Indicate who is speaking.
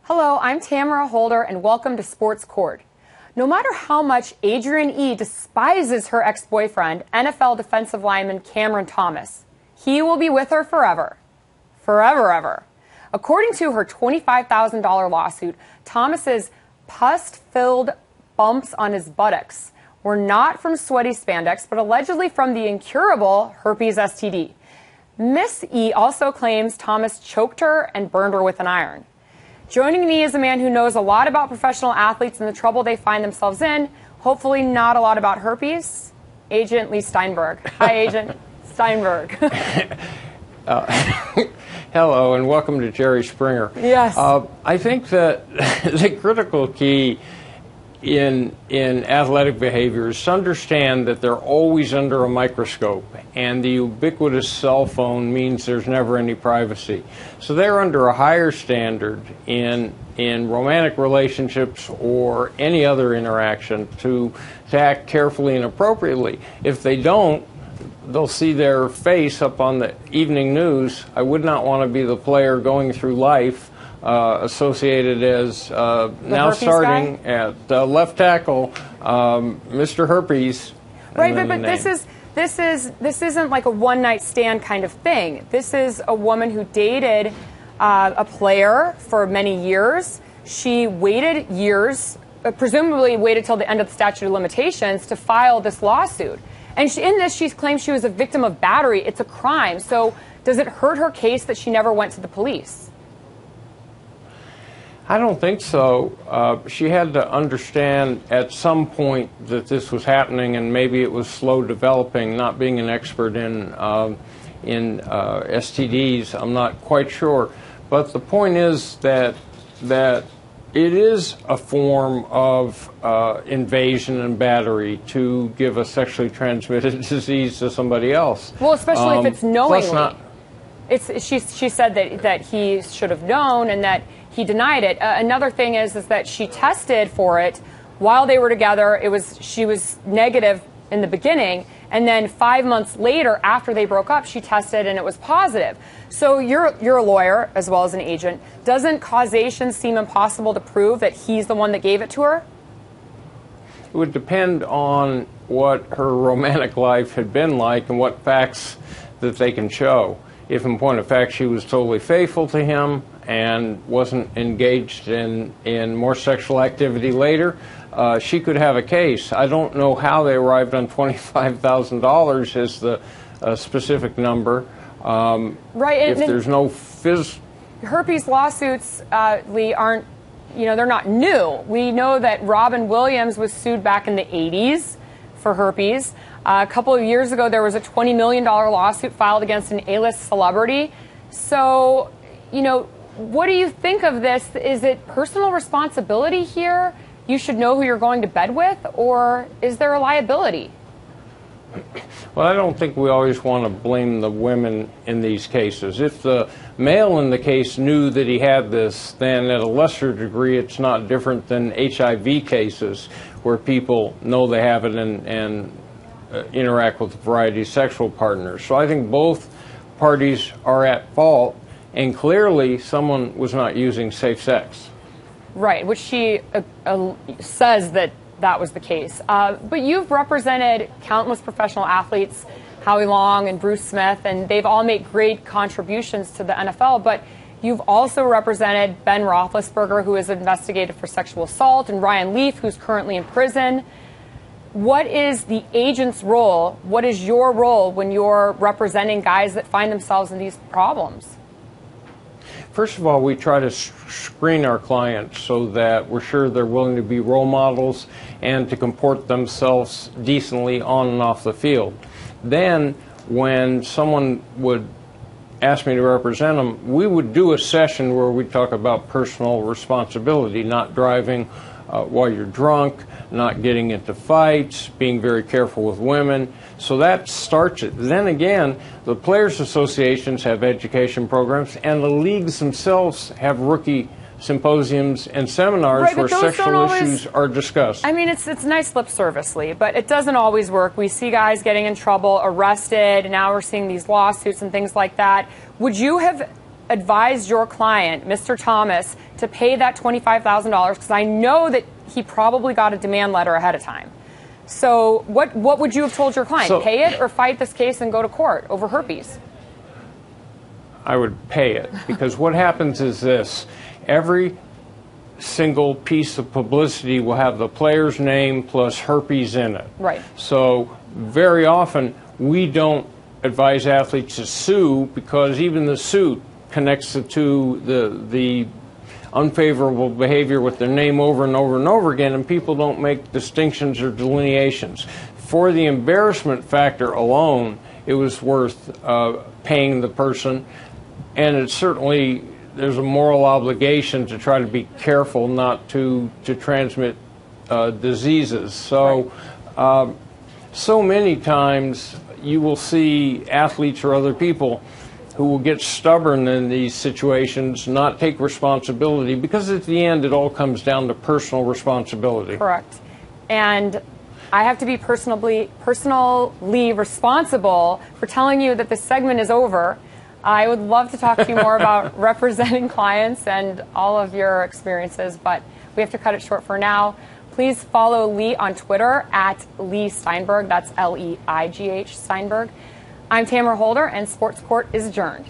Speaker 1: Hello, I'm Tamara Holder, and welcome to Sports Court. No matter how much Adrienne E despises her ex-boyfriend, NFL defensive lineman Cameron Thomas, he will be with her forever. Forever, ever. According to her $25,000 lawsuit, Thomas's pus-filled bumps on his buttocks were not from sweaty spandex, but allegedly from the incurable herpes STD. Miss E also claims Thomas choked her and burned her with an iron. Joining me is a man who knows a lot about professional athletes and the trouble they find themselves in, hopefully not a lot about herpes, Agent Leigh Steinberg. Hi, Agent Steinberg.
Speaker 2: Hello, and welcome to Jerry Springer.
Speaker 1: Yes.
Speaker 2: I think that the critical key in athletic behavior is to understand that they're always under a microscope, and the ubiquitous cell phone means there's never any privacy. So they're under a higher standard in romantic relationships or any other interaction to act carefully and appropriately. If they don't, they'll see their face up on the evening news. I would not want to be the player going through life associated as now starting
Speaker 1: guy?
Speaker 2: at left tackle, Mr. Herpes.
Speaker 1: Right, but this isn't like a one-night stand kind of thing. This is a woman who dated a player for many years. She waited years, presumably waited till the end of the statute of limitations to file this lawsuit. And in this, she claims she was a victim of battery. It's a crime. So does it hurt her case that she never went to the police?
Speaker 2: I don't think so. She had to understand at some point that this was happening, and maybe it was slow developing. Not being an expert in STDs, I'm not quite sure. But the point is that it is a form of invasion and battery to give a sexually transmitted disease to somebody else.
Speaker 1: Well, especially if it's knowingly. She said that he should have known and that he denied it. Another thing is that she tested for it while they were together. She was negative in the beginning, and then 5 months later, after they broke up, she tested and it was positive. So you're a lawyer as well as an agent. Doesn't causation seem impossible to prove that he's the one that gave it to her?
Speaker 2: It would depend on what her romantic life had been like and what facts that they can show. If in point of fact she was totally faithful to him and wasn't engaged in more sexual activity later, she could have a case. I don't know how they arrived on $25,000 as the specific number.
Speaker 1: Right.
Speaker 2: If there's no
Speaker 1: herpes lawsuits, Leigh, aren't, they're not new. We know that Robin Williams was sued back in the 80s for herpes. A couple of years ago, there was a $20 million lawsuit filed against an A-list celebrity. So, what do you think of this? Is it personal responsibility here? You should know who you're going to bed with, or is there a liability?
Speaker 2: Well, I don't think we always want to blame the women in these cases. If the male in the case knew that he had this, then at a lesser degree it's not different than HIV cases where people know they have it and interact with a variety of sexual partners. So I think both parties are at fault, and clearly someone was not using safe sex.
Speaker 1: Right, which she says that was the case. But you've represented countless professional athletes, Howie Long and Bruce Smith, and they've all made great contributions to the NFL. But you've also represented Ben Roethlisberger, who is investigated for sexual assault, and Ryan Leaf, who's currently in prison. What is the agent's role? What is your role when you're representing guys that find themselves in these problems?
Speaker 2: First of all, we try to screen our clients so that we're sure they're willing to be role models and to comport themselves decently on and off the field. Then, when someone would ask me to represent them, we would do a session where we talk about personal responsibility, not driving while you're drunk, not getting into fights, being very careful with women. So that starts it. Then again, the players' associations have education programs, and the leagues themselves have rookie symposiums and seminars where sexual issues are discussed.
Speaker 1: I mean, it's nice lip service, Leigh, but it doesn't always work. We see guys getting in trouble, arrested, and now we're seeing these lawsuits and things like that. Would you have advised your client, Mr. Thomas, to pay that $25,000 because I know that he probably got a demand letter ahead of time. So what would you have told your client? Pay it or fight this case and go to court over herpes?
Speaker 2: I would pay it, because what happens is this. Every single piece of publicity will have the player's name plus herpes in it.
Speaker 1: Right.
Speaker 2: So very often we don't advise athletes to sue, because even the suit connects to the unfavorable behavior with their name over and over and over again, and people don't make distinctions or delineations. For the embarrassment factor alone, it was worth paying the person, and it's certainly, there's a moral obligation to try to be careful not to transmit diseases. So, so many times you will see athletes or other people who will get stubborn in these situations, not take responsibility, because at the end it all comes down to personal responsibility.
Speaker 1: Correct. And I have to be personally responsible for telling you that this segment is over. I would love to talk to you more about representing clients and all of your experiences, but we have to cut it short for now. Please follow Leigh on Twitter at Leigh Steinberg. That's Leigh Steinberg. I'm Tamara Holder, and Sports Court is adjourned.